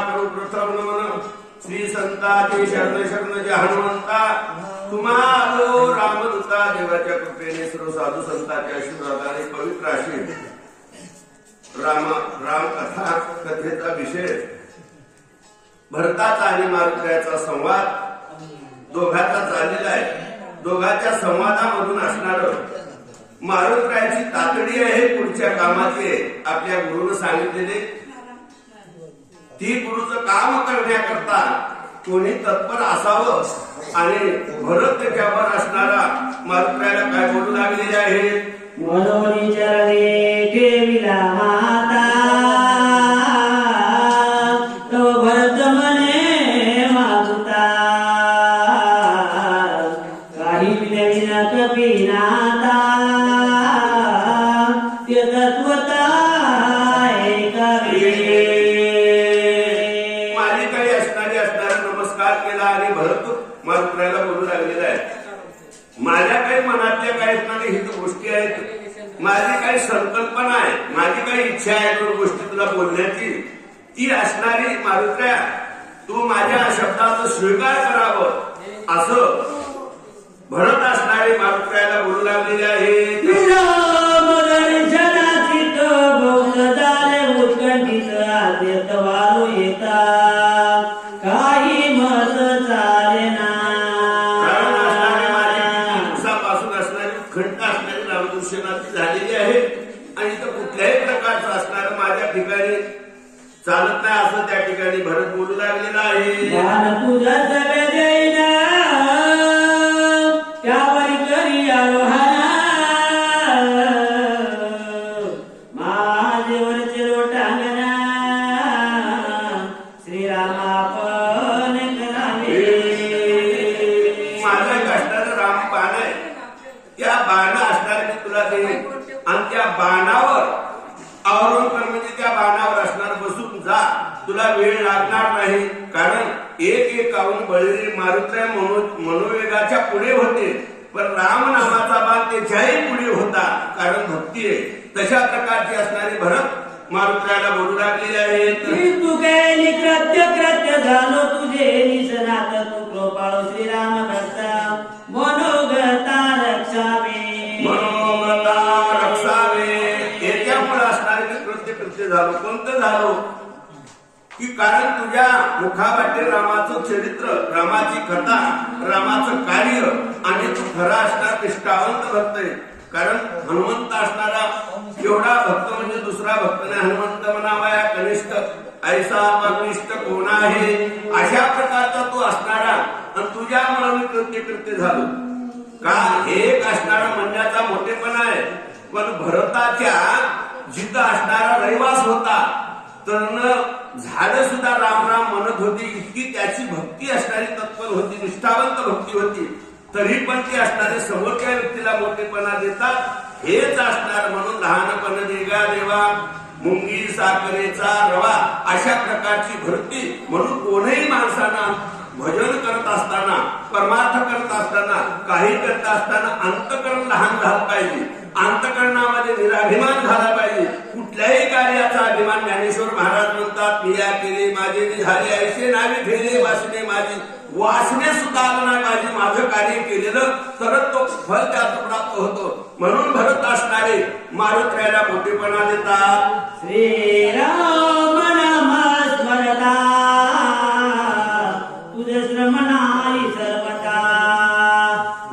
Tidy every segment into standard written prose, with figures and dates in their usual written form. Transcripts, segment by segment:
करू प्रथम नमन श्री संताचे शरण शरण जे हनुमंता तुम्हाला रामदूता देवाच्या कृपेने सर्व साधू संतांच्या आशीर्वादाने पवित्र अशी राम कथा कथेचा विषय भरताचा आणि मारुतीचा संवाद दोघांचा चाललेला आहे। दोघांच्या संवादामधून असणार मारुतीची तातडी आहे, पुढच्या कामाची आहे। आपल्या गुरुने सांगितलेले ती गुरुचं काम करण्याकरता कोणी तत्पर असावं आणि भरत त्याच्यावर असणारा मारुतीला काय बोलू लागलेले आहे। मनोनी चरणे ठेविला माता तो भरत म्हणे मागुता काही विनविना कपिनाता ते तत्वता एका माझी काही असणारा नमस्कार केला आणि भरत मारुतीला बोलू लागलेला आहे। माझ्या काही मनातल्या काही असणाऱ्या हित गोष्टी आहेत, माझी काही संकल्पना आहे, माझी काही इच्छा आहे दोन गोष्टी तुला बोलण्याची, ती असणारी मारुत्र्या तू माझ्या शब्दाचा स्वीकार करावं असं भरत असणारी मारुत्र्याला बोलू लागलेले आहे। काही मत चाले ना खंड असणारी रामदर्शनाची झालेली आहे आणि तर कुठल्याही प्रकारचं असणार माझ्या ठिकाणी चालत नाही असं त्या ठिकाणी भरत बोलू लागलेला आहे। तुझा सगळे देईना त्यावरी करी आरोहणा महादेवरचे लोटांगणा श्रीरामापण करावे। माझा असणारा राम बाण आहे, त्या बाण असणार मी तुला देईन आणि त्या बाणावर आवरण कर, म्हणजे त्या बाणावर असणार बसून जा, तुला वेळ लागणार नाही। कारण एक काहून बळी मारुत्र्या मनोवेगाच्या पुढे होते, पण राम नामाचा बाण त्याच्याही पुढे होता, कारण भक्ती आहे। तशा प्रकारची असणारी भरत मारुत्र्याला बोलू लागलेले आहेत। तू केली कृत्य झालो तुझे निसनात तू कृपाळू श्रीराम भक्ता मनोगता रक्षावे याच्यामुळे असणारे कृत्य झालो। कोणतं झालो की कारण तुझ्या मुखावाटे रामाचं चरित्र, रामाची कथा, रामाचं कार्य आणि तू खरा असणार निष्ठावंत भक्त आहे। कारण हनुमंत असणारा एवढा भक्त म्हणजे दुसरा भक्त नाही, हनुमंत म्हणावा या कनिष्ठ ऐसा परनिष्ठ कोण आहे, अशा प्रकारचा तू असणारा आणि तुझ्यामुळे मी कृत्य झालो का एक असणारा म्हणण्याचा मोठेपणा आहे। पण भरताच्या जिथं असणारा रहिवास होता तर झाड सुद्धा राम राम म्हणत होती, इतकी त्याची भक्ती असणारी तत्पर होती, निष्ठावंत भक्ती होती, तरी पण ती असणारे समोरच्या व्यक्तीला मोठेपणा देतात। हेच असणार म्हणून लहानपण देगा देवा मुंगी साखरेचा रवा, अशा प्रकारची भक्ती म्हणून कोणीही माणसांना भजन करत असताना, परमार्थ करत असताना, काही करत असताना अंतकरण लहान झालं पाहिजे, अंतकरणामध्ये निराभिमान झाला पाहिजे। कुठल्याही कार्याचा अभिमान ज्ञानेश्वर महाराज म्हणतात, क्रिया केली माझे झाले ऐसे नावे ठेवले वासने माझी, वासने सुद्धा आलं नाही पाहिजे माझं कार्य केलेलं, तरच तो फल त्यात प्राप्त होतो। म्हणून भरत असणारे मारुत्र्याला मोठेपणा देतात। श्रीराम नाम स्मरता तुझे श्रमणाई सर्वता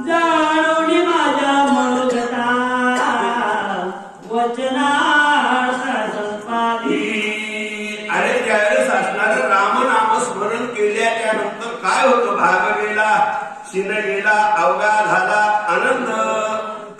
जाणून माझ्या मनोगता वचनार्थ संपादी। अरे ज्यावेळेस असणारं राम नाम स्मरण केल्याच्या नंतर काय होतं, भाग गेला, शिन गेला, अवघा झाला आनंद।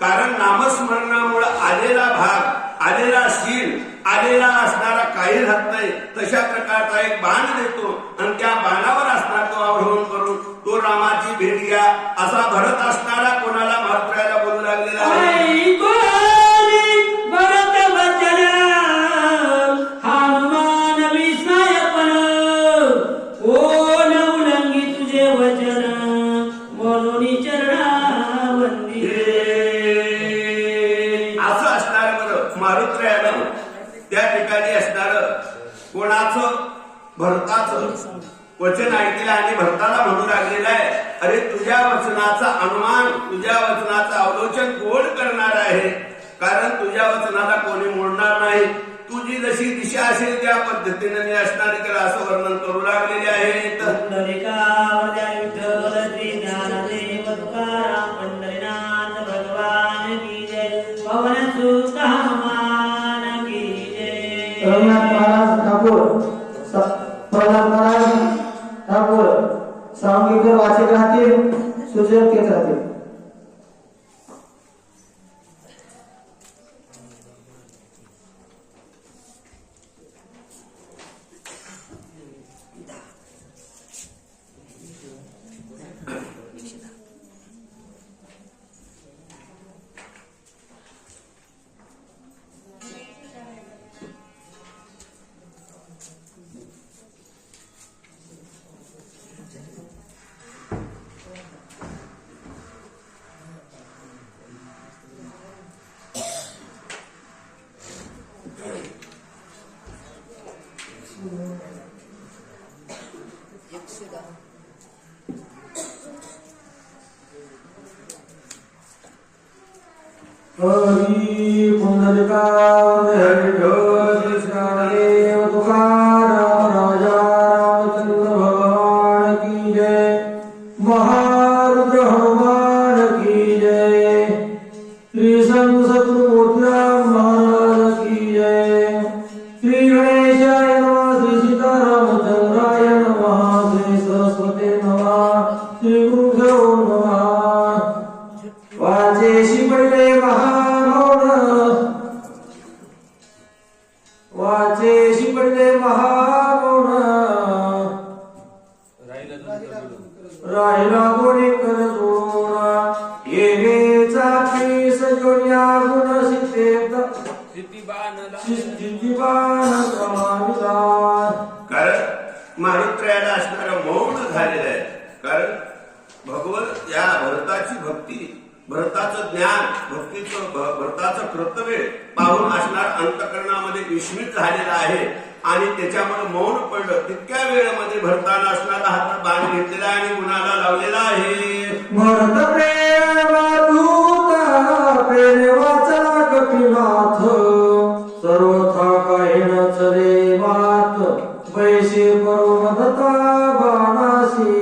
कारण नामस्मरणामुळे आलेला भाग, आलेला शील, आलेला असणारा काही राहत नाही, तशा प्रकारचा एक बाण देतो आणि त्या बाणावर असणार तो आरोहण करून तो रामाची भेट घ्या असा भरत असणारा कोणाला मारुत्र्याला बोलू लागलेला आहे। भरत वचन हनुमान विस्मयपण कोण उल्लंघी तुझे वचन म्हणून चरणावंदी। असं असणार बरं मारुत्र्याला त्या ठिकाणी असणार कोणाचं भरत भरताचं वचन ऐकले आणि भरताला म्हणू लागलेला आहे, अरे तुझ्या वचनाचा अनुमान, तुझ्या वचनाचं अवलोकन कोण करणार आहे? कारण तुझ्या वचनाला कोणी मोडणार नाही. तुझी जशी दिशा असेल त्या पद्धतीने मी असणार त्याला असं वर्णन करू लागलेले आहेत. ज्ञानदेव तुकाराम पंढरीनाथ भगवान की जय. पवन सुत हनुमान की जय. रघुनाथ महाराज ठाकूर, प्रल्हाद महाराज ठाकूर सांगीकर वाचक राहतील, सूचक येत राहतील. हरी पुंडलिका हरी कृष्णदेव तुकाराम राजा रामचंद्र भगवान की जय. महारुद्र हनुमान की जय. श्री संत सद्गुरुमूर्तिराम महाराज की जय. श्री गणेशाय नमः. श्री सीतारामचंद्राय नमः. श्री सरस्वती नमः. श्री गुरुदेव नमः. वाचेशी पडले महामौन, वाचेशी पडले महामौन, राहिला कोणी कर जोडून. येणेचा पी सजोन्या गुण सिद्धिबान कमाविला. कारण मारुत्र्याला असणारं मौन झालेलं आहे. कारण भगवत या भरताची भक्ती, भरताचं ज्ञान, भरताचं कर्तव्य पाहून असणार अंतकरणामध्ये विस्मित झालेला आहे आणि त्याच्यामुळे मौन पडलं. तितक्या वेळेमध्ये भरताना असणारा हातात बाण घेतलेला आणि गुणाला लावलेला आहे. भरत प्रेमातूता प्रेम वाचला कपिनाथ, सर्वथा काही न चले मात, पैसे परमदता बाणासी.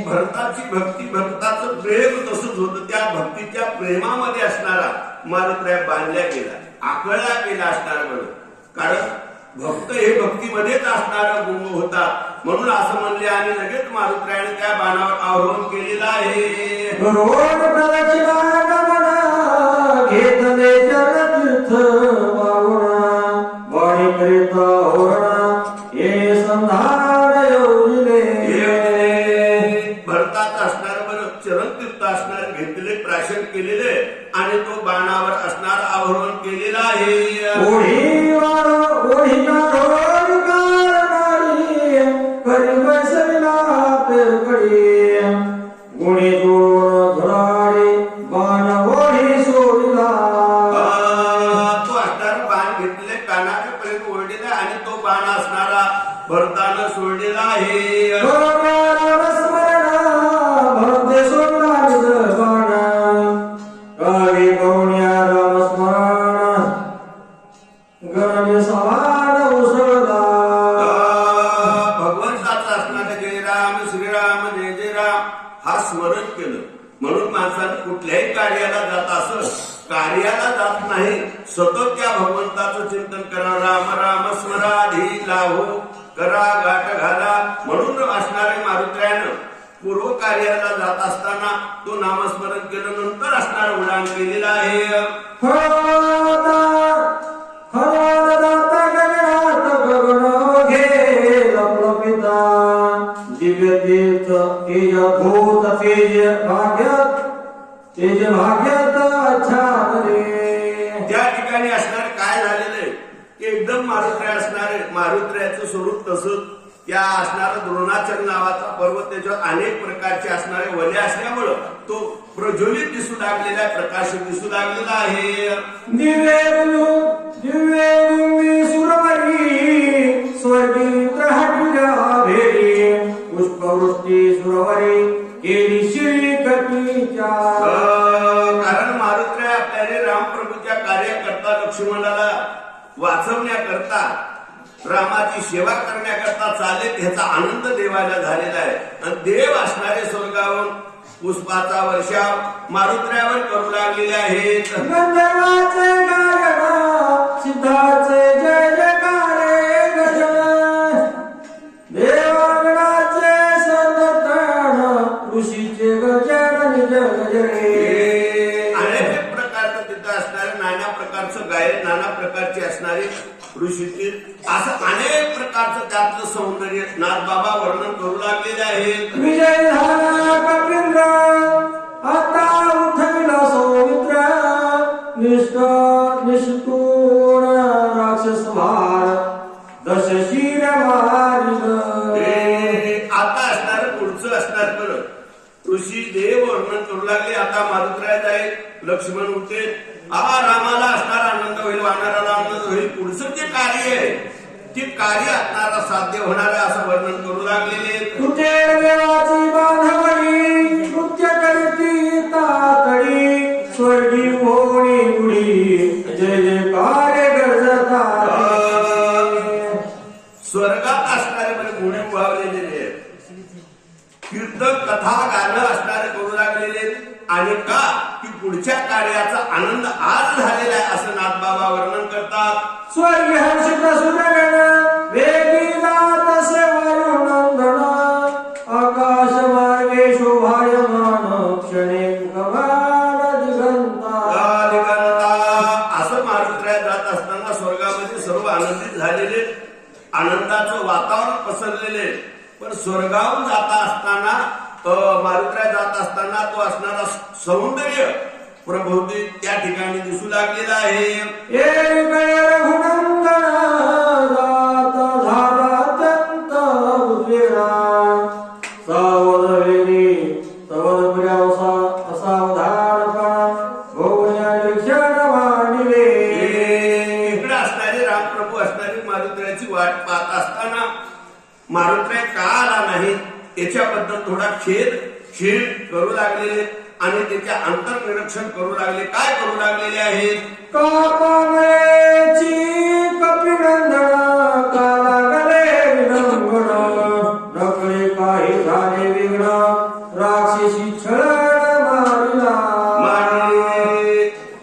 भरताची भक्ती, भक्ताचं प्रेम तसंच होतं. त्या भक्तीच्या प्रेमामध्ये असणारा मारुत्र्या बांधल्या गेला, आकळला गेला असणार म्हणून. कारण भक्त हे भक्तीमध्येच असणारा गुंग होता म्हणून असं म्हणले आणि लगेच मारुत्र्याने त्या बाणावर आरोहण केलेलं आहे. रोड प्रदक्षिणा गमना घेतले चरणतीर्थ बागुणा, वाणी करिता होरणा हे संधान येऊले. भरतात असणार बरं चरणतीर्थ असणार घेतलेले प्राशन केलेले आणि तो बाणावर असणार आरोहण केलेला आहे. ओढी करी बैसविला पेरकडी, गुणी जोडून धराडे बाण ओढी सोडला. तो असणार बाण घेतले कानापर्यंत ओढलेला आणि तो बाण असणारा भरतानं सोडलेला आहे. भरते सोडला निज बाण, काळी गौण्या रामस्मरण गण समान उसळला. भगवंताचा असणारा जय राम श्रीराम जय जय राम हा स्मरण केलं म्हणून माणसाने कुठल्याही कार्याला जात असत कार्याला जात नाही, सतत त्या भगवंताचं चिंतन करा. राम राम स्मराधी लाहो करा गाठ घाला म्हणून असणारे मारुत्र्यानं पूर्व कार्याला जात असताना तो नामस्मरण केलं, नंतर असणारा उडान केलेला आहे. दिव्य तीर्थ तेज भूत तेज भाग्यत अच्छा रे. त्या ठिकाणी असणार काय झालेलं आहे की एकदम मारुत्र्य असणारे, मारुत्र्याचं स्वरूप तसंच त्या असणारा द्रोणाचल नावाचा पर्वत त्याच्यावर अनेक प्रकारचे असणारे वले असल्यामुळं तो प्रज्वलित दिसू लागलेला, प्रकाशित दिसू लागलेला आहे. दिव्य सुरवरी स्वर्गी वाचवण्याकरता रामाची सेवा करण्याकरता चालेल ह्याचा आनंद देवाला झालेला आहे. आणि देव असणारे स्वर्गावरून पुष्पाचा वर्षाव मारुत्र्यावर करू लागलेले आहेत. गंधर्वाचे गायन सिद्धाचे जय जयकारे गजन देवागणाचे सर्वतण ऋषीचे गजन निज गजरे. अनेक प्रकारचं तिथं असणारे नाना प्रकारचं गायन नाना प्रकारचे असणारे ऋषीचे असं अनेक प्रकारचं त्यातलं सौंदर्य नाथबाबा वर्णन करू लागलेले आहेत. विजय झाला कपिंद्र आता उठविला सौमित्र निष्ठूर राक्षस भार दशशीर मारिल. आता असणार पुढचं असणार बरं ऋषी देव वर्णन करू लागले. आता मारुत्र्या जाईल लक्ष्मण होते रामाला असणारा आनंद होईल वानराला आनंद होईल. पुढचं जे कार्य आहे ते कार्य असणारा साध्य होणार आहे असं वर्णन करू लागलेले. तुझे देवाची बांधवणी नृत्य करती तातडी स्वर्गी होणी गुढी जय जयकार गरजता. स्वर्गात असणारे म्हणजे गुढी उभावलेले कीर्तन कथा गाणं असणारे करू लागलेले. आणि का की पुढच्या कार्याचा आनंद आज झालेला आहे असं नाथबाबा वर्णन करतात. स्वर्ग हर्षित सुरगण वेगी जात असे वायुनंदन आकाश मार्गे शोभायमान क्षणे गगन दिगंता. असं मारुत्र्यात जात असताना स्वर्गामध्ये सर्व आनंदित झालेले आनंदाचं वातावरण पसरलेले. पण स्वर्गाहून जाता असताना मारुत्र्यात जात असताना तो असणारा सौंदर्य प्रभोवती त्या ठिकाणी दिसू लागलेला आहे. रघुनंदन जात झाला अत्यंत उद्वेगा सावध वेदी सवध प्रियावसा असावधानपणा भोवण्या निरीक्षण मांडिले. इकडे असणारे रामप्रभू असणारी मारुत्र्याची वाट पाहत असताना मारुत्र्या का आला नाही याच्याबद्दल थोडा खेद करू लागलेले आणि त्याचे अंतर्निरीक्षण करू लागले. काय करू लागलेले आहेत. कापांगळेची कपिनंदन काला गले विडंबन नकळे काही झाले विघ्न राक्षसी छळण मारिला.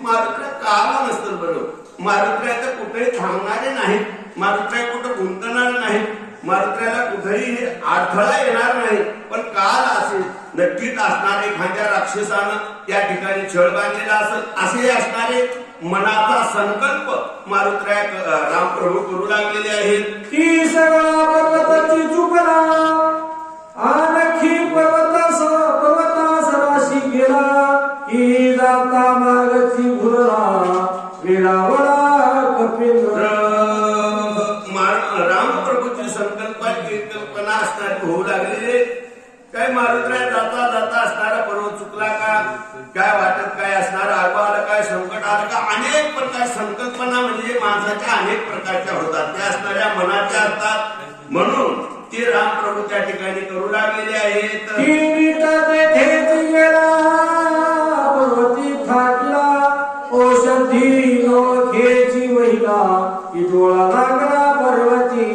मारुत्र्या का आला नसतं बरोबर. मारुत्र्या तर कुठेही थांबणारे नाहीत. मारुत्र्या कुठं गुंतणार नाही. मारुत्र्याला कुठेही अडथळा येणार नाही. पण काल असेल नक्कीच असणार एखाद्या राक्षसानं त्या ठिकाणी छळ बांधलेला असेल असे असणारे मनाचा संकल्प मारुत्र्या रामप्रभू करू लागलेले आहेत. ती सगळा पर्वताची चुकला आणखी पर्वतास राशी गेला की जाता मागची घुरला विडावला कपिंद्र. रामप्रभूची कल्पना असणारी होऊ लागलेले. काय मारुत्र्या जाता जाता असणारा पर्वत चुकला का काय वाटत काय असणार आगवा आलं काय संकट आलं का अनेक प्रकार संकल्पना म्हणजे माणसाच्या अनेक प्रकारच्या होतात त्या असणाऱ्या मनाच्या असतात. म्हणून ते रामप्रभू त्या ठिकाणी करू लागलेले आहेत. पर्वती फाटला औषधी ओळखेची महिला की डोळा लागला पर्वती.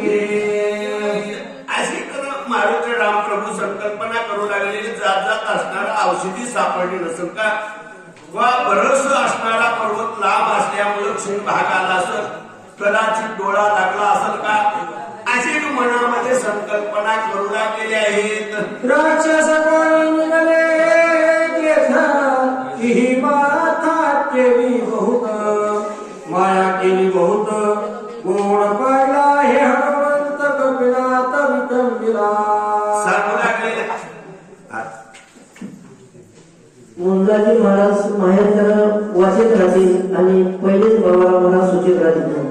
अशी मारुती रामप्रभू संकल्पना करू लागलेली जात जात असणारा औषधी सापडली नसेल का वा बरस असणारा पर्वत लांब असल्यामुळे क्षीण भाग आला असेल कदाचित डोळा लागला असेल का अशी मनामध्ये संकल्पना करू लागलेली आहेत. राक्षस निघाले ही माथा केली बहुत माया केली बहुत गोड पाहिला हे हनुमंत कपिनाथ विटंबिला. सांगू लागलेले मुंजाजी महाराज माहेर वाचित राहतील आणि पहिलेच बाबाला मला सूचित राहतील.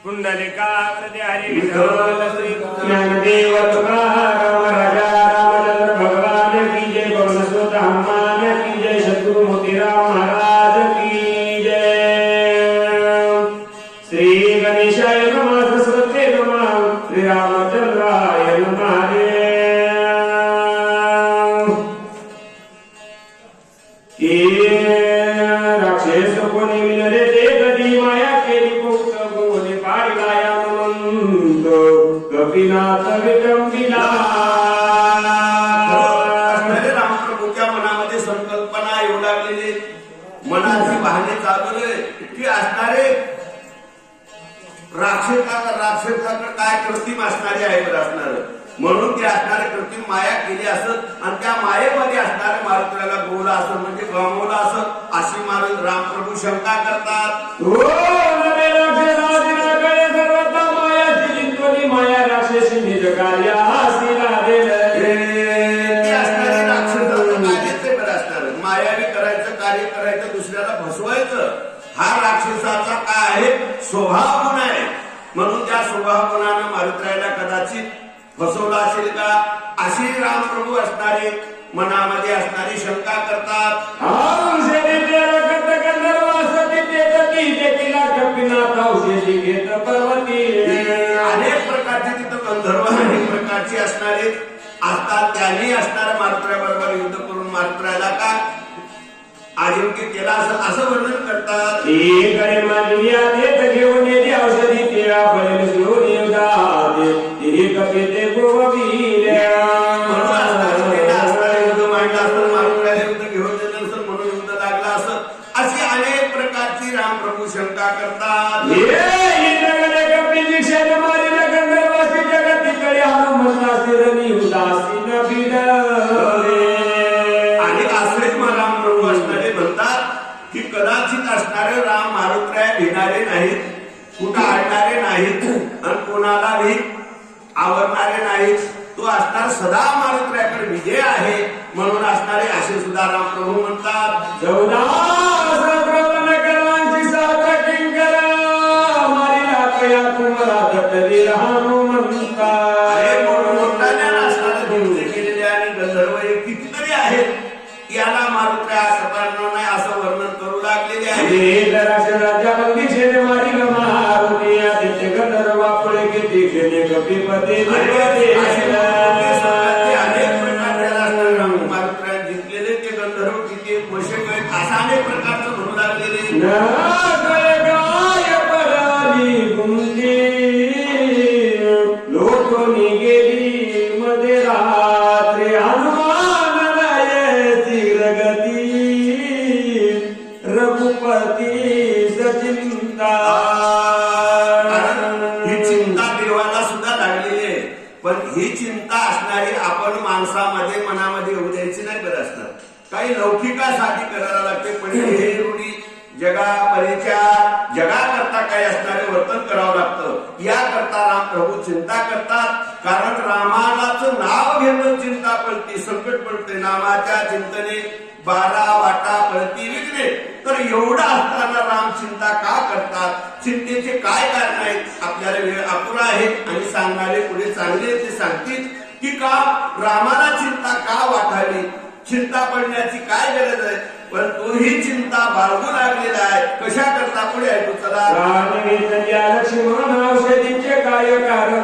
पुंडलिकाकृती हरी विठ्ठल श्री ज्ञानदेव तुकाराम राजा रामचंद्र भगवान की जय पवन सुत हनुमान की जय सद्गुरु मोतीराम महाराज की जय श्री गणेशाय नमः सरस्वती नमः श्री रामचंद्राय नमः राक्षस कोणी विनले ते कधी माया केली मुक्त गोने पारिला या म्हणून कपिनाथ विक्रमिला रामप्रभूच्या मनामध्ये संकल्पना येऊ लागलेली मनाची वाहने चालवले की असणारे राक्षसाकडे काय कृत्रिम असणारे आहे बरं असणार म्हणून ते असणारे कृत्रिम माया केली असत आणि त्या मायेमध्ये असणारे मारुतीला गोवला असत म्हणजे गमावला असत अशी महाराज रामप्रभू शंका करतात. माया राक्षसी निज कार्य असणारे राक्षसाचं कार्यच आहे बरं असणार मायावी करायचं कार्य करायचं दुसऱ्याला फसवायचं हा राक्षसाचा काय आहे स्वभाव गुण आहे म्हणून त्या स्वभाव गुणानं मारुतीला कदाचित फसवला असेल का अशी रामप्रभू असणारे मनामध्ये असणारी शंका करतात. अनेक प्रकारचे तिथं गंधर्व अनेक प्रकारचे असणारे असतात त्यांनी असणाऱ्या मारुतीबरोबर युद्ध करून मारुतीला का अजिंक्य केला असं वर्णन करतात. औषधी म्हणून युद्ध लागला असं अशी अनेक प्रकारची रामप्रभू शंका करतात. आणि असेच रामप्रभू असणारे म्हणतात की कदाचित असणारे राम मारुतीला भिणारे नाहीत कुठं आणणारे नाहीत आणि कोणालाही आवडणारे नाहीत तो असणार सदा मारुतीकडे विजय आहे म्हणून असणारे असे सुद्धा रामप्रभू म्हणतात. केलेले आणि गंधर्व हे कितीतरी आहेत याला मारुतीला सापडणार नाही असं वर्णन करू लागलेले आहे. अनेक प्रकारच्या मारुतीला जिंकलेले ते गंधर्व किती पोषक आहेत असा अनेक प्रकारचं म्हणू लागलेले. लोकोनी गेली मध्ये रात्री हनुमान गती रघुपती सचिंता. ही चिंता देवाला सुद्धा लागलेली आहे पण ही चिंता असणारी आपण माणसामध्ये मनामध्ये येऊ द्यायची नाही बरं असणार काही लौकिकासाठी करायला लागते पण हे रूढी जगापरीच्या जगाकरता काही असणारे वर्तन करावं लागतं याकरता रामप्रभू चिंता करतात कारण रामालाच नाव घेणं चिंता पडते संकट पडते नामाच्या चिंतने 12 वाटा पडती विघ्ने तर एवढा असताना राम चिंता का करतात चिंतेचे काय कारण आहेत आपल्याला वेळ अपुरा आहे आणि सांगणारे पुढे चांगले ते सांगतील की का रामाला चिंता का वाटावी चिंता पडण्याची काय गरज आहे पण तोही चिंता बाळगू लागलेला आहे कशा करता पुढे ऐकू चला. लक्ष्मण औषधीचे काय कारण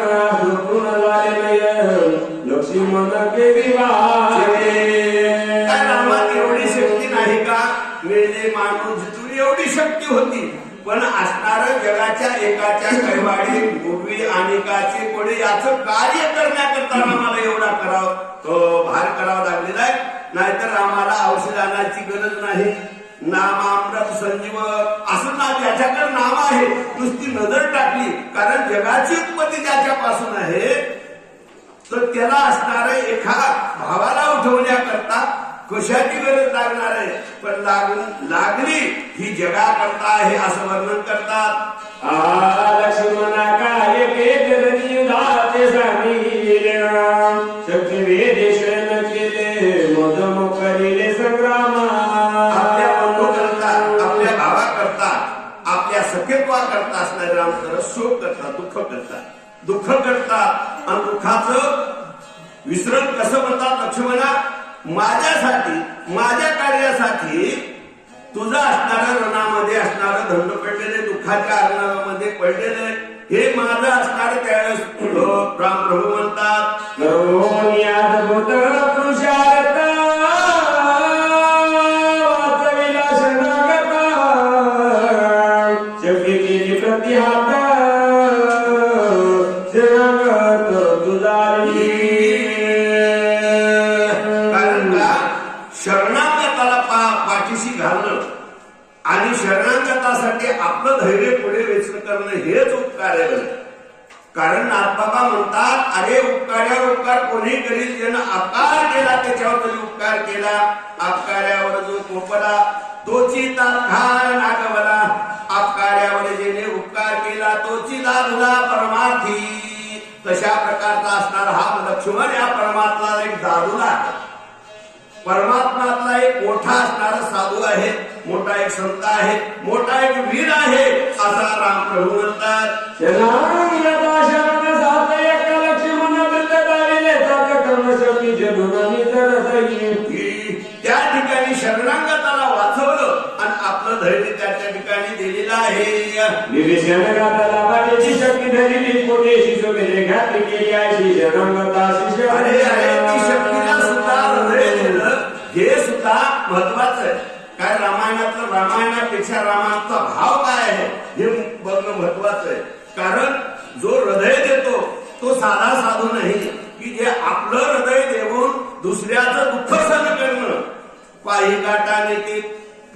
लक्ष्मण रामात एवढी शक्ती नाही का मिळणे माणूस जिथून एवढी शक्ती होती पण असणार जगाच्या एकाच्या कैवाडी भोगवी अनेकाचे पुढे याचं कार्य करण्याकरता रामाला एवढा भार करावा लागलेला आहे नाहीतर रामाला औषध आणायची गरज नाही. नामामृत संजीव असं ना ज्याच्याकडे नाम आहे नुसती नजर टाकली कारण जगाची उत्पत्ती ज्याच्यापासून आहे तर त्याला असणार एका भावाला उठवण्याकरता कशाची गरज लागणार आहे पण लागली ही जगाकरता आहे असं वर्णन करतात. लक्ष्मणा काय केले शक्ती वेदेश्वर केले मग सखेत्वा करता असणारे राम तर शोक करतात, दुःख करतात आणि दुःखाचं विसरण कसं म्हणतात लक्ष्मणा, माझ्यासाठी माझ्या कार्यासाठी तुझं असणारं रणामध्ये असणारं धंड पडलेले, दुःखाच्या अर्णामध्ये पडलेले हे माझं असणारं त्यावेळेस राम प्रभू म्हणतात शरणागताला पाठीशी घालणं आणि शरणागतासाठी आपलं धैर्य पुढे वेचणं करणं हेच उपकार आहे. कारण नाथबाबा म्हणतात, अरे उपकार्यावर उपकार कोणी करील, ज्यानं आकार केला त्याच्यावर तरी उपकार केला, आकार्यावर जो कोपला तोची तात्काळ नागवला, आकार्यावर जेने उपकार केला तोची लाभला परमार्थी. तशा प्रकारचा असणारा हा लक्ष्मण या परमात्मा एक दादूला, परमात्मातला एक मोठा असणारा साधू आहे, मोठा एक संत आहे, मोठा एक वीर आहे असा राम प्रभू म्हणतात. त्या ठिकाणी शरणागताला वाचवलं आणि आपलं धैर्य त्या ठिकाणी दिलेलं आहे. अरे ती शक्तीला सुद्धा हृदय दिलं हे सुद्धा महत्वाचं आहे. काय रामायणापेक्षा रामाचा भाव काय आहे हे बघणं महत्वाचं आहे. कारण जो हृदय देतो तो साधा साधू नाही की जे आपलं हृदय देऊन दुसऱ्याचं दुःख सहन करणं. पायी गाठाने ते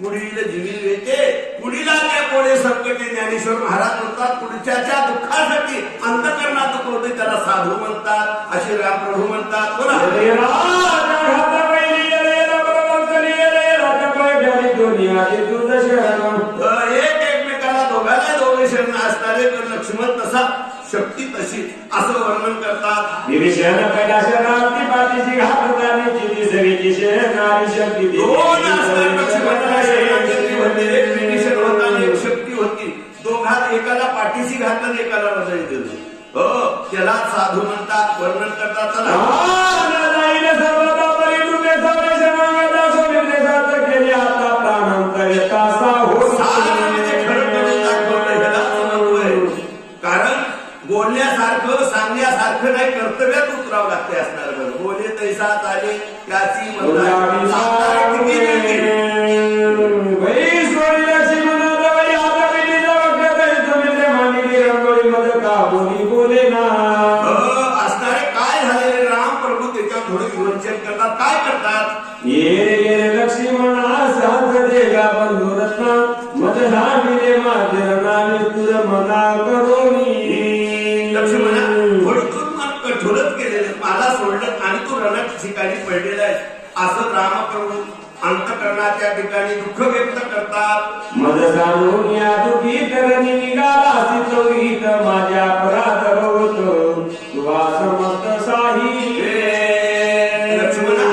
पुढील जीविल येते, पुढीला त्या कोडे संकटे. ज्ञानेश्वर महाराज म्हणतात, पुढच्याच्या दुःखासाठी अंतकरणात दुःख होते त्याला साधू म्हणतात, असे रामप्रभू म्हणतात. बोला एक एकमेकाला दोघांना दोघे शरण असणारे लक्ष्मण तसा शक्ती तशी असं वर्णन करतात. दोन लक्ष्मणाला शरणागती होते, एक विभीषण होता आणि एक शक्ती होती. दोघात एकाला पाठीशी घातलं एकाला हृदय दिलं. हो त्याला साधू म्हणतात, वर्णन करतात. कारण बोलण्यासारखं सांगण्यासारखं नाही, कर्तव्यात उतरावं लागते असणार. बरं बोले तैसा चाले त्याची असणारे काय झालेले राम प्रभू त्याच्यावर थोडे विवंचन करतात. काय करतात, ये लक्ष्मणा साथ देगा बंधुरत्ना मदनामिले माजरनाने तुझ मना करोनी. लक्ष्मणा थोडी तू मन कठोरच केलेलं, मला सोडलं आणि तू रणच ठिकाणी पडलेला आहे असं रामप्रभू अंतकरणाच्या ठिकाणी दुःख व्यक्त करतात. मद जाणून या दुखी करणी निघाला सितोईत माझ्या अपराध होतो तुवा समस्त साही. लक्ष्मणा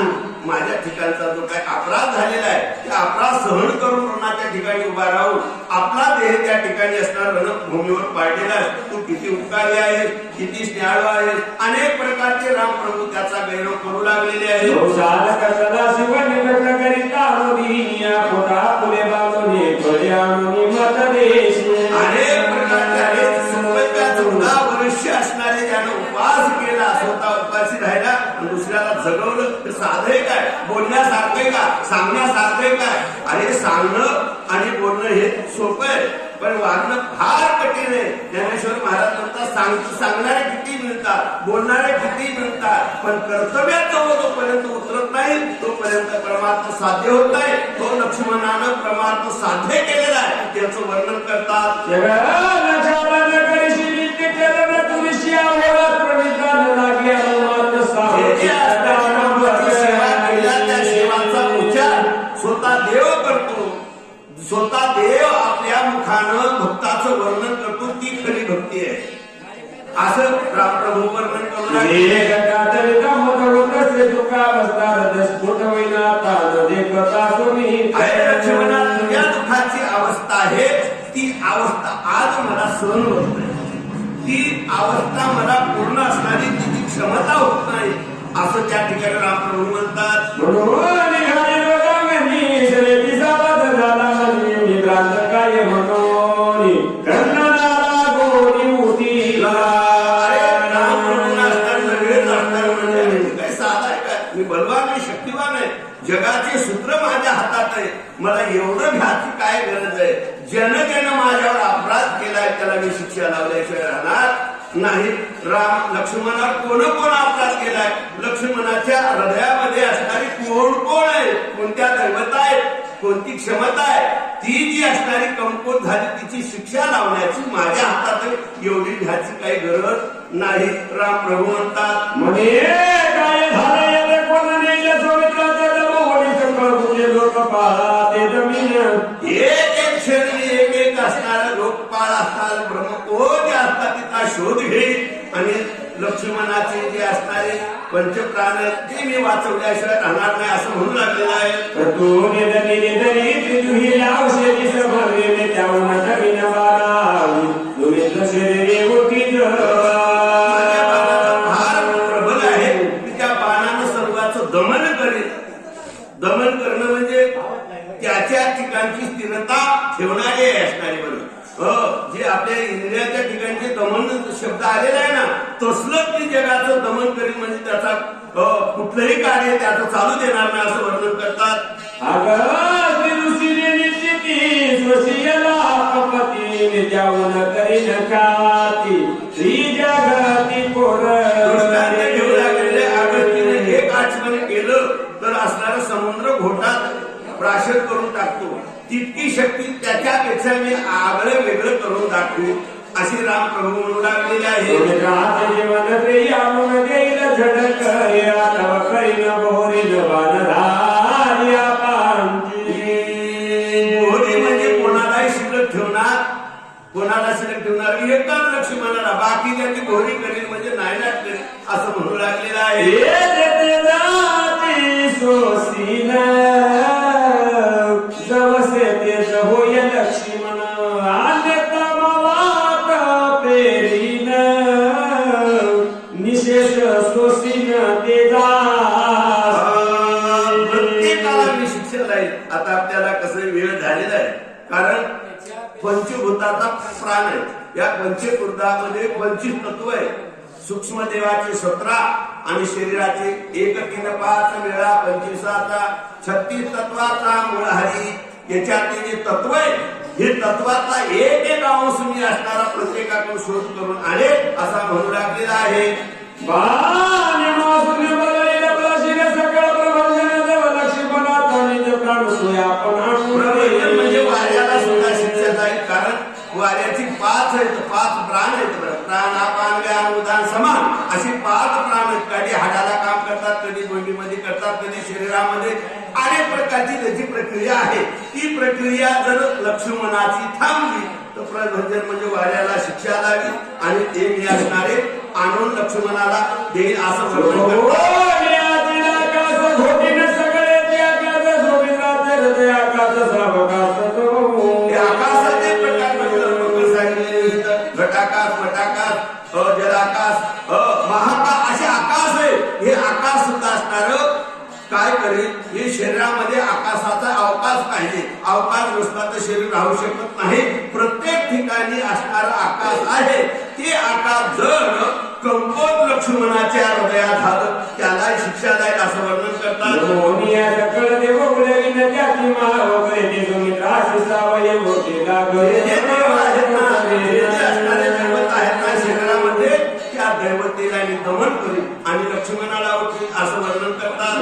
माझ्या ठिकाणचा जो काही अपराध झालेला आहे त्या अपराध सहन करून रणाच्या ठिकाणी उभा राहून आपला देह त्या ठिकाणी असणार रणभूमीवर पाडलेला आहे. तू किती उपकारी आहेस, किती स्नेहाळू आहेस. अनेक प्रकारचे रामप्रभू त्याचा गैरव करू लागलेले आहेत. अनेक प्रकारचे 14 वर्ष असणारे ज्यानं उपवास केला, स्वतः उपाशी राहिला आणि दुसऱ्याला जगवलं. तर साधे काय, बोलण्यासारखे का, सांगण्यासारखे काय. अरे सांगणं आणि बोलणं हे सोपं आहे, पण वागणं फार कठीण आहे. ज्ञानेश्वर महाराज म्हणतात, सांगणारे किती मिळतात, बोलणारे किती मिळतात, पण कर्तव्यात जोपर्यंत उतरत नाही तोपर्यंत परमार्थ साध्य होत नाही. तो लक्ष्मणानं परमार्थ साध्य केलेला आहे त्याचं वर्णन करतात. त्या सेवाचा उच्चार स्वतः देव करतो, स्वतः देव आपल्या मुखानं भक्ताचं वर्णन करतो. ती खरी भक्ती आहे असं रामप्रभू वर्णन करून लक्ष्मणा तुझ्या दुःखाची अवस्था आहे ती अवस्था आज मला सहन होत नाही, ती अवस्था मला पूर्ण असणारी तिची क्षमता होत नाही, असं त्या ठिकाणी रामप्रभू म्हणतात. म्हणून निघाली लोकांनी शर्यतीचा वध झाला म्हणे, मी भ्रांत काय म्हणून कर्णनाला गोरी उठीला. अरे रामप्रभूंना असणार सगळेच असणार म्हणजे मी काय साधा आहे का? मी बलवान आहे, शक्तिवान आहे, जगाचे सूत्र माझ्या हातात आहे, मला एवढं भ्याची काय गरज आहे? ज्यानं माझ्यावर अपराध केलाय त्याला मी शिक्षा लावल्याशिवाय राहणार नाही. राम लक्ष्मणावर कोण अपराध केलाय? लक्ष्मणाच्या हृदयामध्ये असणारी कोण आहे, कोणत्या दैवता आहे, कोणती क्षमता आहे, ती जी असणारी कमकुवत झाली तिची शिक्षा लावण्याची माझ्या हातात आहे, एवढी भ्याची काही गरज नाही. रामप्रभू म्हणतात. म्हणे काय झाले कोण नेलं सोमित्राच्या जमवणी सकळ तुझे लोक पाहा ते जमीन. एक क्षणी एक असणारा लोकपाळ असणार ब्रह्मकोज असतात तिचा शोध घेईल आणि लक्ष्मणाचे जे असणारे पंचप्राण ते मी वाचवल्याशिवाय राहणार नाही असं म्हणू लागलेलं आहे. तू निधनी त्रिजुही औषधी समरले त्याहून जमीन बारावी तुम्ही जसे उठीत. माझ्या बाणाचा फार प्रबल आहे, मी त्या बाणानं सर्वांचं दमन करेन. दमन करणं म्हणजे त्याच्या ठिकाणची स्थिरता ठेवणारी असणारी बरोबर. जे आपल्या इंद्रियाच्या ठिकाणचे दमन शब्द आलेला आहे ना, तसलं ती जगाचं दमन करीन म्हणजे त्याचा कुठलंही कार्य त्याचं चालू देणार नाही असं वर्णन करतात. एक आचरण केलं तर असणारं समुद्र घोटात प्राशद करून टाकतो, तितकी शक्ती त्याच्यापेक्षा मी आगळं वेगळं करून दाखवू अशी रामप्रभू म्हणू लागलेली आहे. मोहरी म्हणजे कोणालाही शिल्लक ठेवणार, कोणाला शिल्लक ठेवणार एकच लक्ष्मणाला, बाकी त्याची घोरी करेल म्हणजे नायनाट करेल असं म्हणू लागलेलं आहे. जवसे ते होय लक्ष्मण अन्यथा मवात प्रेरीन निशेष सोसीन ते जा. प्रत्येकाला मी शिक्षा लाईल. आता आपल्याला कसं वेळ झालेला आहे, कारण पंचभूताचा प्राण आहे. या पंचभूतामध्ये 25 तत्व आहे. सूक्ष्म देवाचे 17 आणि शरीराचे 1-3-5 वेळा 25चा 36 तत्वाचा मूळ हरी. याच्यातले जे तत्व आहे हे तत्वाचा एक अंश मी असणारा प्रत्येकाकडून शोध करून आले असा म्हणू लागलेला आहे. म्हणजे वाऱ्याला सुद्धा शिक्षा जाईल, कारण वाऱ्याची 5 आहेत, 5 प्राण आहेत. प्राण अपान व्यान उदान समान अशी 5 प्राण आहेत. कधी हाडाला काम करतात, कधी गोंडीमध्ये करतात, कधी शरीरामध्ये. अनेक प्रकारची त्याची प्रक्रिया आहे. ती प्रक्रिया जर लक्ष्मणाची थांबली तर प्रभंजन म्हणजे वाऱ्याला शिक्षा लागली आणि ते मी असणारे आणून लक्ष्मणाला देईल असं वर्णन करतात. आकाशाचे प्रकार म्हणजे सांगितले घटाकाश, मटाकाश, जलाकाश, महाकाश असे आकाश आहे. हे आकाश सुद्धा असणार काय करेल, हे शरीरामध्ये आकाशाचा अवकाश पाहिजे. अवकाश नसता तर शरीर राहू शकत नाही. प्रत्येक ठिकाणी असणारा आकाश आहे. ते आकाश जर कंपोत लक्ष्मणाच्या हृदयात झालं त्याला शिक्षा जाईल असं वर्णन करतात. शरीरामध्ये त्या दैवतेला दमन करील आणि लक्ष्मणाला उठेल असं वर्णन करतात.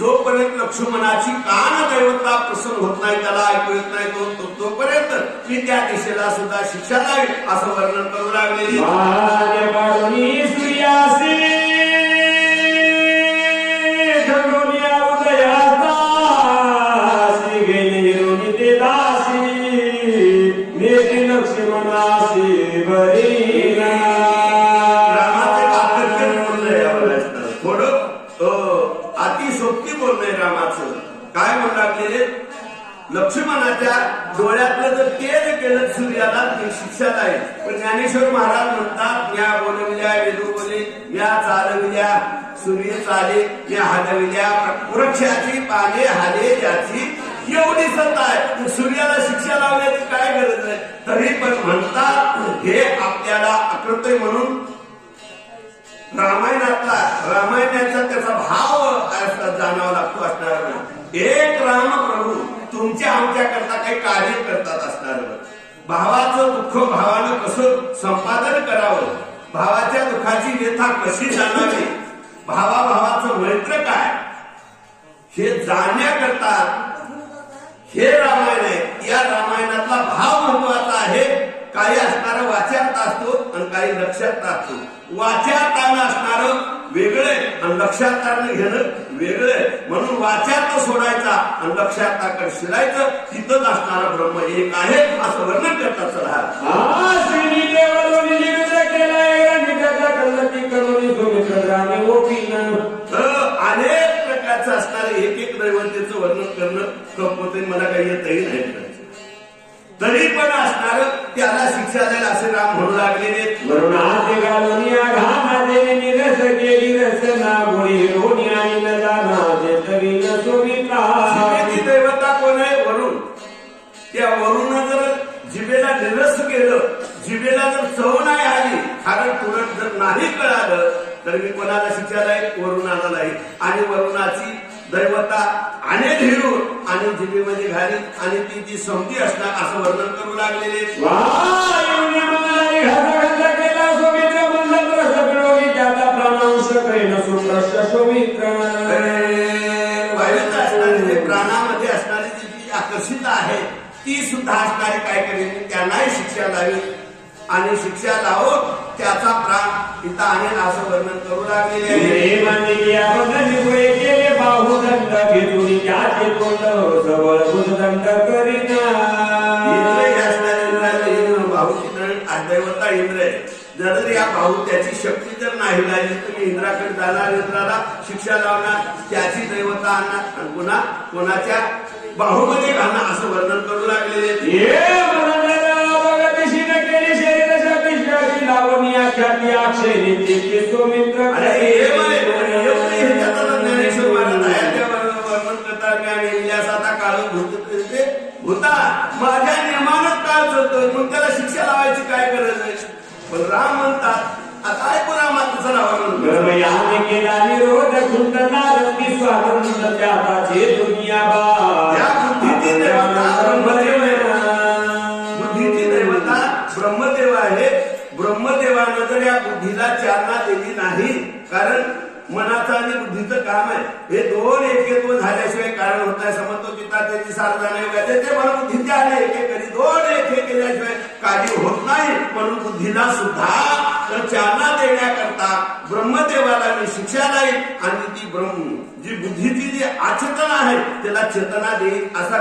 जोपर्यंत लक्ष्मणाची कान दैवता प्रसन्न होत नाही, त्याला ऐकू येत नाही, तोपर्यंत मी त्या दिशेला सुद्धा शिक्षा लावेल असं वर्णन करू लागले. लक्ष्मणासी बरीना. रामाचे आकर्षण बोलणं यावं असतं थोडं अतिशोक्ती बोलणं रामाचं. काय म्हणू लागलेले लक्ष्मणाच्या डोळ्यातलं जर तेज केलं सूर्याला ती शिक्षा आहे. पण ज्ञानेश्वर महाराज म्हणतात म्या बोलविल्या वेदू बोले म्या चालविल्या सूर्य चाले म्या हलविल्या वृक्षाची पाने हाले ज्याची एवढी सत्ता आहे. सूर्याला शिक्षा लावण्याची काय गरज नाही. तरी पण म्हणतात हे आपल्याला आकृतय म्हणून रामायणाचा त्याचा भाव जाणावा लागतो असणार. एक राम प्रभू तुमच्या आमच्या करता काही कार्य करतात असणार. भावाचं दुःख भावानं कसं संपादन करावं, भावाच्या दुःखाची व्यथा कशी जाणावी, भावाचं मैत्र काय हे जाणण्याकरता हे रामायण आहे. या रामायणातला भाव महत्वाचा आहे. काही असणारं वाच्यार्थ असतो आणि काही लक्षात असतो. वाच्यार्थानं असणारं वेगळे आणि लक्षार्थानं घेणं वेगळे. म्हणून वाच्यार्थ सोडायचा आणि लक्षार्थाकडे शिरायचं. तिथंच असणारं ब्रह्म एक आहे असं वर्णन करतात सदा. अनेक प्रकारचं असणारं एक दैवतेचं वर्णन करणं कपते मला काही येतही नाही. तरी पण असणार त्याला शिक्षा द्यायला असे राम म्हणू लागलेले. दैवता कोण आहे वरुण. त्या वरुण जर जिभेला निरस केलं, जिभेला जर चव नाही आली, कारण तुरंत जर नाही कळालं तर मी कोणाला शिक्षा देईल वरुणाला नाही. आणि वरुणाची दैवता अनेक हिरून आणि जिभेमध्ये घाली आणि ती जी समधी असणार असं वर्णन करू लागलेले. प्राणामध्ये असणारी जी आकर्षित आहे ती सुद्धा असणारी काय करेल त्यांनाही शिक्षा द्यावी आणि शिक्षा लावून त्याचा प्राण इथं आणेल असं वर्णन करू लागलेले. दैवता इंद्र आहे. जर या भाऊ त्याची शक्ती जर नाही लागली तर मी इंद्राकडे जाणार, इंद्राला शिक्षा लावणार, त्याची दैवता आणणार आणि पुन्हा कोणाच्या बाहूमध्ये घालणार असं वर्णन करू लागलेले. माझ्या नियमानच काळ चालतोय मग त्याला शिक्षा लावायची काय गरज नाही. पण राम म्हणतात आता ऐकू रामाचं नाव बुद्धीची देवता ब्रह्मदेव आहे. ब्रह्मदेवानं जर या बुद्धीला चालना दिली नाही, कारण मनाचं आणि बुद्धीचं काम आहे. हे दोन एकत्व झाल्याशिवाय कारण होत नाही. समजतो चित्ता त्याची सार्वजनिक ते मला बुद्धीच्या आले एकेकरी दोन एक केल्याशिवाय कार्य होत नाही. म्हणून बुद्धीला सुद्धा चालना देण्याकरता ब्रह्मदेवाला मी शिक्षा देईल आणि ती जी बुद्धीची जी अचेतना आहे त्याला चेतना देईल असा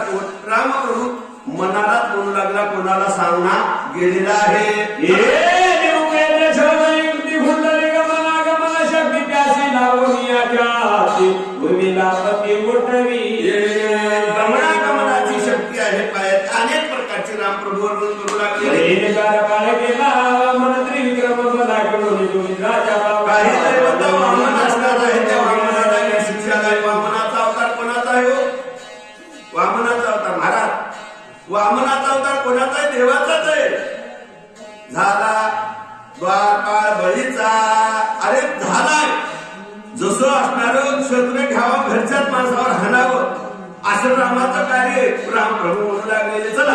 रामप्रभू मनालाच बोलू लागला, कोणाला सांगणार गेलेला आहे. गमनागमनाची शक्ती आहे पायात. अनेक प्रकारचे रामप्रभू वर्णन करू लागले. काही दैवता वामन असणार आहे. त्या वामनाला शिक्षा नाही. वामनाचा अवतार कोणाचा आहे? वामनाचा अवतार महाराज. वामनाचा अवतार कोणाचा आहे? देवाचाच आहे. झाला द्वारपाळ बळीचा. अरे झालाय. जसं असणारं क्षत्रिय घ्यावं घरच्याच माणसावर हाणावं असं रामाचं कार्य राम प्रभू म्हणू लागलेले. चला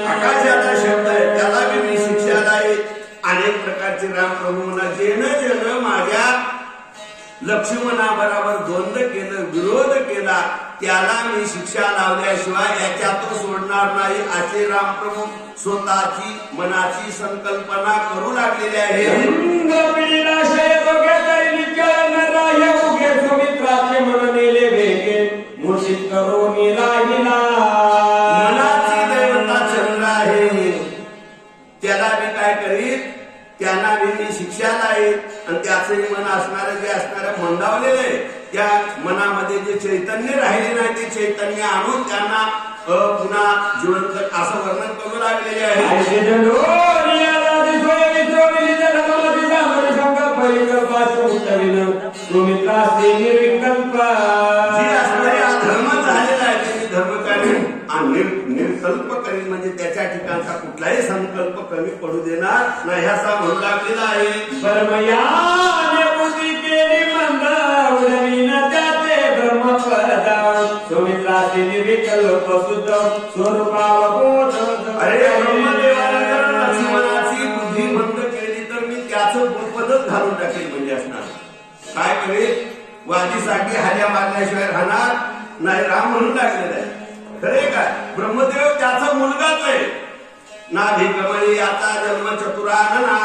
आकाशाचा शब्द आहे त्याला मी शिक्षा देईल. अनेक प्रकारचे राम प्रभू म्हणा. जेनं माझ्या लक्ष्मणाबरोबर द्वंद्व केलं, विरोध केला, त्याला मी शिक्षा लावल्याशिवाय याच्यातून सोडणार नाही असे रामप्रभू स्वतःची मनाची संकल्पना करू लागलेले आहे. मन नेले त्या मनामध्ये जे चैतन्य राहिले नाही ते चैतन्य आणून त्यांना पुन्हा जिवंत असं वर्णन करू लागलेले आहे. जी असणारी अधर्म झालेला आहे त्यांनी धर्म करेल निर्कल्प करेल म्हणजे त्याच्या ठिकाणचा कुठलाही संकल्प कमी पडू देणार नाही असा म्हणू लागलेला आहे. अरे ब्रह्मदेवाला जर लक्ष्मणाची बुद्धी बंद केली तर मी त्याचं पदच घालून टाकेल म्हणजे असणार. काय करेल वादीसाठी हाल्या मारल्याशिवाय राहणार नाही राम म्हणून लागलेला आहे. खरे काय ब्रह्मदेव त्याचा मुलगाच आहे. नाभी कमळी आता जन्म चतुरानना.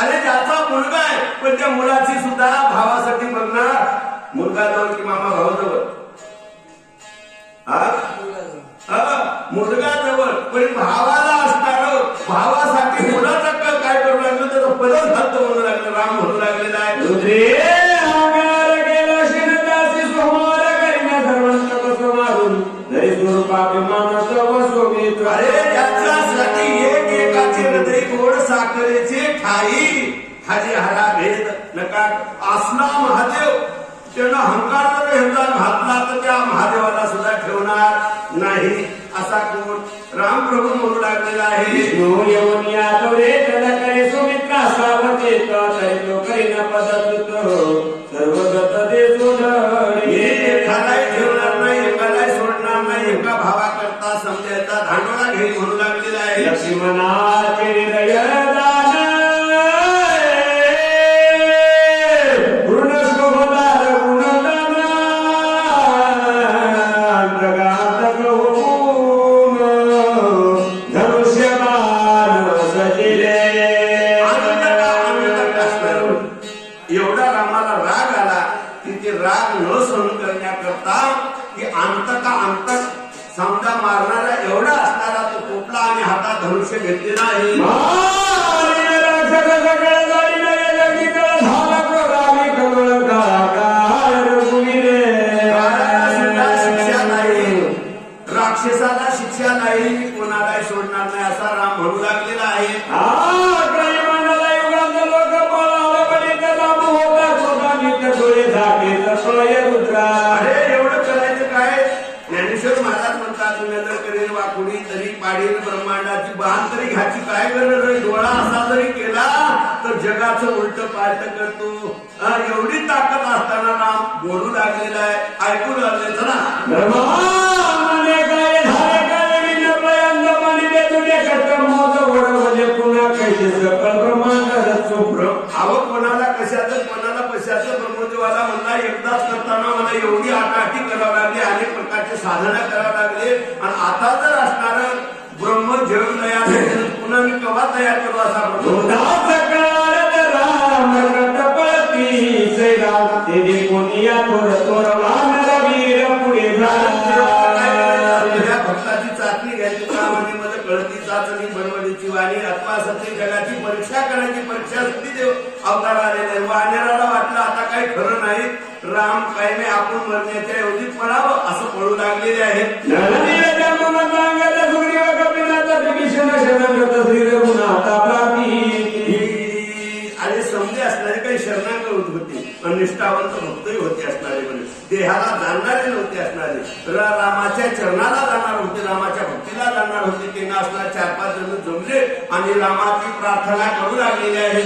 अरे ज्याचा मुलगा आहे पण त्या मुलाची सुद्धा भावासाठी बघणार. मुलगा जवळ की मामा भावाजवळ मुलगा जवळ पण भावाला असणार भावासाठी मुलाचा काय करू लागलं त्याचा पदच भक्त म्हणू लागलं राम म्हणू लागलेला आहे. अरे ज्याच्यासाठी एक एकाचे हृदय गोड साखरेचे ठाई हाजी हरा भेद नका असला महादेव त्यानं अहंकार जर ह्याचा घातला तर त्या महादेवाला सुद्धा ठेवणार नाही असा कोण रामप्रभू म्हणू लागलेला आहे. एखादाही ठेवणार नाही एकालाही सोडणार नाही एका भावाकरता समजायचा धांडोळा घेईल म्हणू लागलेला आहे. एवढा रामाला राग आला की ते राग न सहन करण्याकरता की अंतका अंतक समजा मारणारा एवढा असणारा तो पोपला आणि हातात धनुष्य घेतलेला आहे. शिक्षा नाही राक्षसाला शिक्षा नाही मी कोणालाही सोडणार नाही असा राम म्हणू लागलेला आहे. अरे एवढं करायचं काय ज्ञानेश्वर महाराज म्हणतात नजर करेल वाकुडी तरी पाडील ब्रह्मांडाची बाण तरी घ्यायची काय गरज आहे. डोळा असा जरी केला तर जगाचं उलट पालट करतो. एवढी ताकद असताना राम बोलू लागलेला आहे. ऐकू लागले चला आवं कोणाला कशाचं कोणाला कशाचं ब्रह्मदेवाला म्हणला एकदाच करताना मला एवढी आटाटी करावं लागली अनेक प्रकारचे साधना करावं लागले आणि आता जर असणार ब्रह्म जग तयार पुन्हा मी केव्हा तयार करू असा भक्ताची चाचणी घ्यायची कामाने मला कळती चाचणी बरोबरीची वाणी अथवा सत्य जगाची परीक्षा करायची परीक्षा देव अवतार आलेले वानेराला वाटलं आता काही खरं नाही राम काय नाही आपण मरण्याच्या एवढी पडावं असं पडू लागलेले आहेत. आणि समजे असणारे काही शरणागत होते निष्ठावंत भक्तही होते असणारे म्हणजे देहाला जाणणारे नव्हते असणारे रामाच्या चरणाला जाणार होते रामाच्या भक्तीला जाणार होते त्यांना असणार 4-5 जण जमले आणि रामाची प्रार्थना करू लागलेली आहे.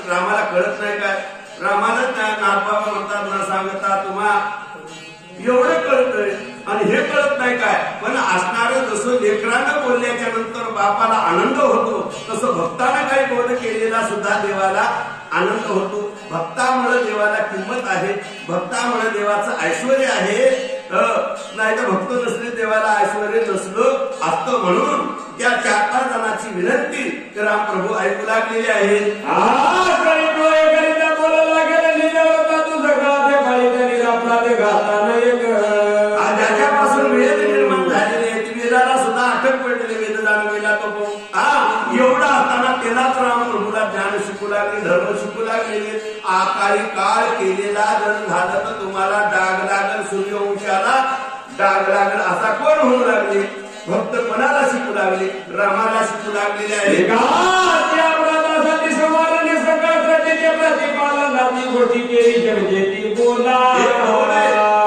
रामाला कळत नाही काय रामाला नाथबाबा म्हणतात न सांगता तुम्हा एवढं कळतंय आणि हे कळत नाही काय पण असणारं जसं लेकरानं बोलल्याच्या नंतर बापाला आनंद होतो तसं भक्तानं काही बोध केलेला सुद्धा देवाला आनंद होतो. भक्तामुळे देवाला किंमत आहे भक्तामुळे देवाचं ऐश्वर्य आहे. नाही तर भक्त नसले देवाला ऐश्वर नसलो असतो म्हणून त्या 4-5 जणांची विनंती तर रामप्रभू ऐकू लागलेली आहे. ज्याच्यापासून वेद निर्माण झालेले आहेत, वेदाला सुद्धा अटक पडलेले, वेद जाणवेला तो एवढा असताना त्यालाच रामप्रभूला ज्ञान शिकू लागले, धर्म शिकू लागलेले. आकाळी काळ केलेला जर झालं तर तुम्हाला डाग लागल, सूर्यवंशाला डाग लागल असा कोण होऊ लागले? भक्त कोणाला शिकू लागले? रामाला शिकू लागलेले आहे.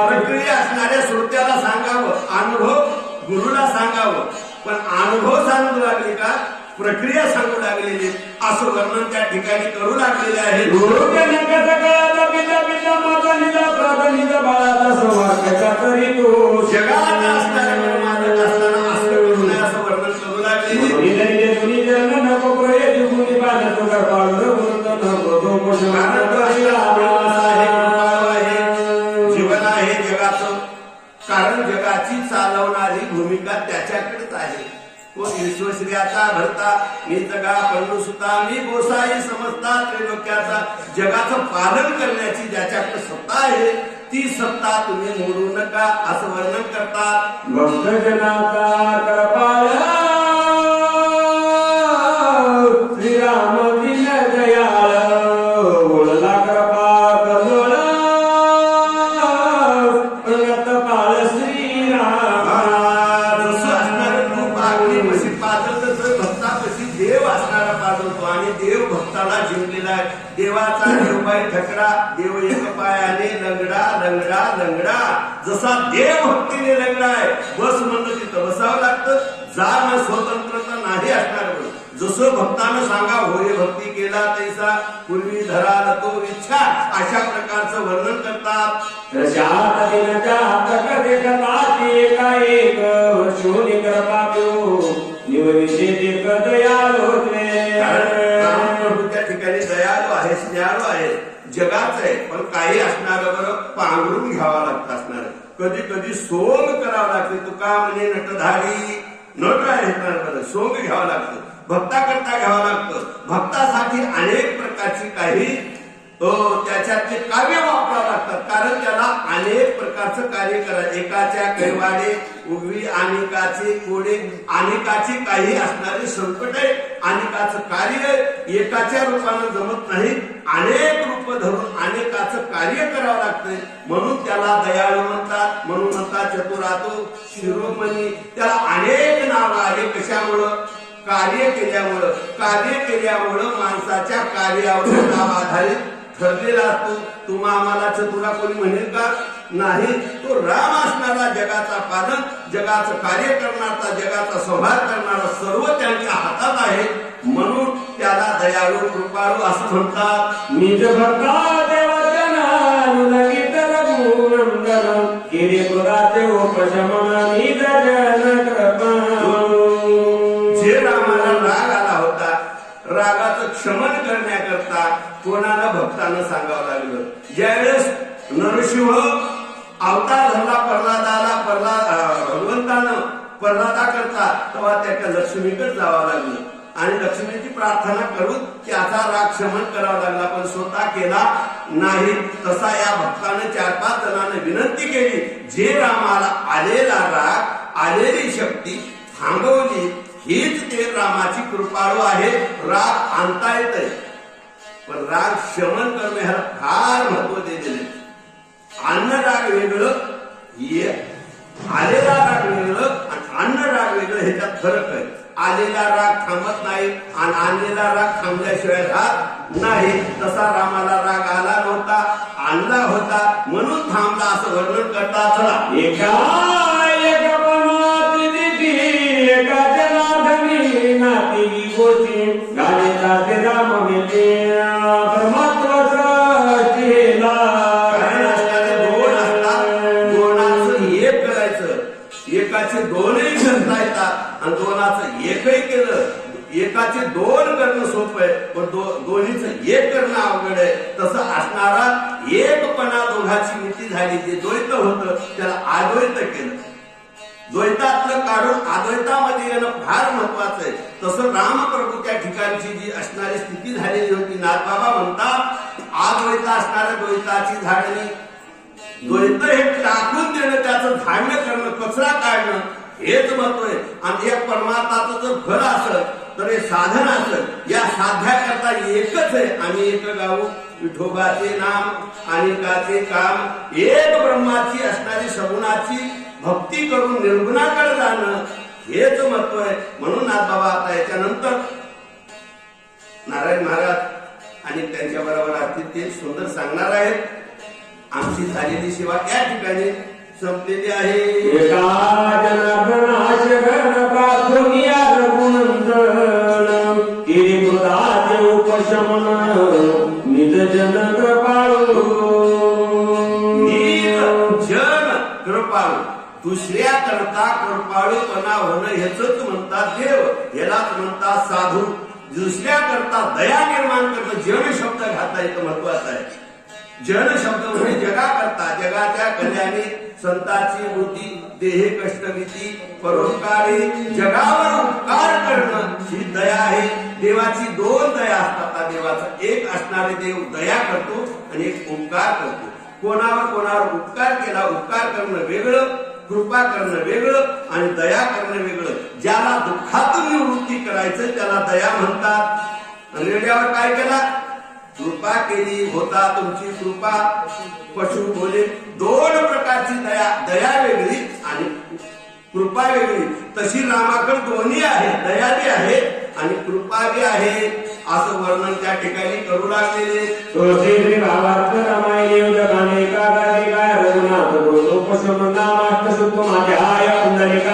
प्रक्रिया असणाऱ्या श्रोत्याला सांगावं, अनुभव गुरुला सांगावं, पण अनुभव सांगू लागले का प्रक्रिया सांगू लागलेली असं वर्णन त्या ठिकाणी करू लागलेले आहे. जगात असणाऱ्या मालक असताना असं करू नये असं वर्णन करू लागलेले. जीवन आहे जगाचं, कारण जगाची चालवणारी भूमिका त्याच्याकडेच आहे. कोण विश्वश्रियाचा भरता मी जगा पन्नुसुता मी गोसाई समजता त्रैलोक्याचा, जगाचं पालन करण्याची ज्याच्याकडे सत्ता आहे ती सत्ता तुम्ही मोडू नका असं वर्णन करतात. भक्तजनाचा कृपाळ श्रीराम दिन दयाळ बोलला कृपा करोळ पाळ श्रीराम. जसं असणार तू अग्नीपाशी पाजल तसं भक्तापाशी देव असणारा पाजवतो आणि देव भक्ताला जिंकलेला आहे. देवाचा देवबाई ठकडा, देव एक पायाने लंगडा लंगडा लंगडा. जसा देव भक्तीने लंगडा आहे, बस म्हणलं तिथं बसावं लागतं, जाणं स्वतंत्रता नाही असणार. जसं भक्तानं सांगा होय भक्ती केला तैसा पूर्वी धरा तो इच्छा, अशा प्रकारचं वर्णन करतात. रामप्रभू त्या ठिकाणी दयाळू आहे, स्नेहाळू आहे, जगाच आहे. पण काही असणार बरं पांघरून घ्यावं लागतं असणार, कधी कधी सोंग करावं लागते. तुका म्हणे नटधारी, नट आहे बरं, सोंग घ्यावं लागतं, भक्ताकरता घ्यावं लागतं. भक्तासाठी अनेक प्रकारची काही त्याच्यातले काव्य वापरावं लागतात, कारण त्याला अनेक प्रकारचं कार्य करायचं. एकाच्या कैवाडे उगवी, अनेकाचे कोडे, अनेकाचे काही असणारे संकट आहे, अनेकाचं कार्य एकाच्या रूपानं जमत नाही, अनेक रूप धरून अनेकाचं कार्य करावं लागतंय. म्हणून त्याला दयाळू म्हणतात, म्हणून म्हणतात चतुरातो शिरोमणी. त्याला अनेक नाव आले, कशामुळं? कार्य केल्यामुळं. कार्य केल्यामुळं माणसाच्या कार्यावर नाव आधारित ठरलेला असतो. तुम्हा आम्हाला चतुरा कोणी म्हणेल का? नाही. तो राम असणारा, जगाचा पालन, जगाचं कार्य करणारा, जगाचा संहार करणारा, सर्व त्यांच्या हातात आहे. म्हणून त्याला दयाळू कृपाळू असं म्हणतात. निज भक्ता देवाच्या अनुलगित रघुनंदन केले पुराते उपशमन निज जन कृपाळू. जे रामाला राग आला होता, रागाचं क्षमन करण्याकरता कोणाला भक्तानं सांगावं लागलं. ज्यावेळेस नरसिंह अवतार धरला प्रल्हादाला, भगवंतानं प्रल्हादा करता, तेव्हा त्याच्या लक्ष्मीकडे जावं लागलं आणि लक्ष्मीची प्रार्थना करून त्याचा राग क्षमन करावा लागला, पण स्वतः केला नाही. तसा या भक्तानं 4-5 जणांना विनंती केली. जे रामाला आलेला राग, आलेली शक्ती थांबवली, हीच ते रामाची कृपाळू आहे. राग आणता येतंय, पण राग शमन करणे ह्याला फार महत्व दिलेले. अन्न राग वेगळं, आलेला राग वेगळं आणि अन्न राग वेगळं, ह्याच्यात फरक आहे. आलेला राग थांबत नाही आणि आणलेला राग थांबल्याशिवाय राग नाही. तसा रामाला राग आला नव्हता, आणला होता, म्हणून थांबला असं वर्णन करतात. चला एका नाती गोष्टी गाण्याचा ते राम गेले परमात्माचा दोन असतात, दोनाचं एक करायचं. एकाचे दोनही करता येतात आणि दोनाचं एकही केलं, एकाचे दोन करणं सोपं आहे पण दोन्हीचं एक करणं अवघड आहे. तसं असणारा एकपणा दोघाची मिती झाली. जे द्वैत होतं त्याला अद्वैत केलं. द्वैतातलं काढून अद्वैतामध्ये येणं फार महत्वाचं आहे. तसं रामप्रभू त्या ठिकाणची जी असणारी स्थिती झालेली होती. नाथबाबा म्हणतात अद्वैत असणाऱ्या द्वैताची झाडणी, द्वैत हे टाकून देणं, त्याचं धान्य करणं, कचरा काढणं हेच महत्व आहे. आणि एक परमार्थाचं जर फळ असेल तर हे साधन असेल. या साध्याकरता एकच आहे. आम्ही एक गाऊ विठोबाचे नाम अनेकाचे काम, एक ब्रह्माची असणारी सगुणाची भक्ती करून निर्गुणाकडे जाणं हेच महत्व आहे. म्हणून आज बाबा आता याच्यानंतर नारायण महाराज आणि त्यांच्या बरोबर असतील ते सुंदर सांगणार आहेत. आमची झालेली सेवा या ठिकाणी संपलेली आहे. एका जनार्दनाश गण प्रार्थनिया रघुनंदन केली कृताचे उपशमन निज जन कृपाळू. जन कृपाळू, दुसऱ्या करता कृपाळूपणा होणं हेच म्हणतात देव, यालाच म्हणतात साधू. दुसऱ्या करता दया निर्माण करणं, जन शब्द घाता इथं महत्वाचा आहे. जन शब्द म्हणजे जगा करता, जगाच्या कल्याणी संतांची वृत्ती, देहे कष्टभीती, परोपकारी, जगावर उपकार करणं ही दया आहे. देवाची दोन दया असतात. देवाचा एक असणारे देव दया करतो आणि एक उपकार करतो. कोणावर उपकार केला, उपकार करणं वेगळं, कृपा करणं वेगळं आणि दया करणं वेगळं. ज्याला दुःखातून निवृत्ती करायचं त्याला दया म्हणतात. आणि वेळेवर काय केला, कृपा केली, होता तुमची कृपा. पशु बोले दोन प्रकारची दया, दया वेगळी आणि कृपा वेगळी. तशी रामाकडे दोन्ही आहे, दया बी आहे आणि कृपा बी आहे. असं वर्णन त्या ठिकाणी करू लागलेले. तुळशी भावार्थ रामायणे उदकाने कागाने काय रघुनाथ दोषोपशम नामाष्ट सुख माझ्या पुंडलिका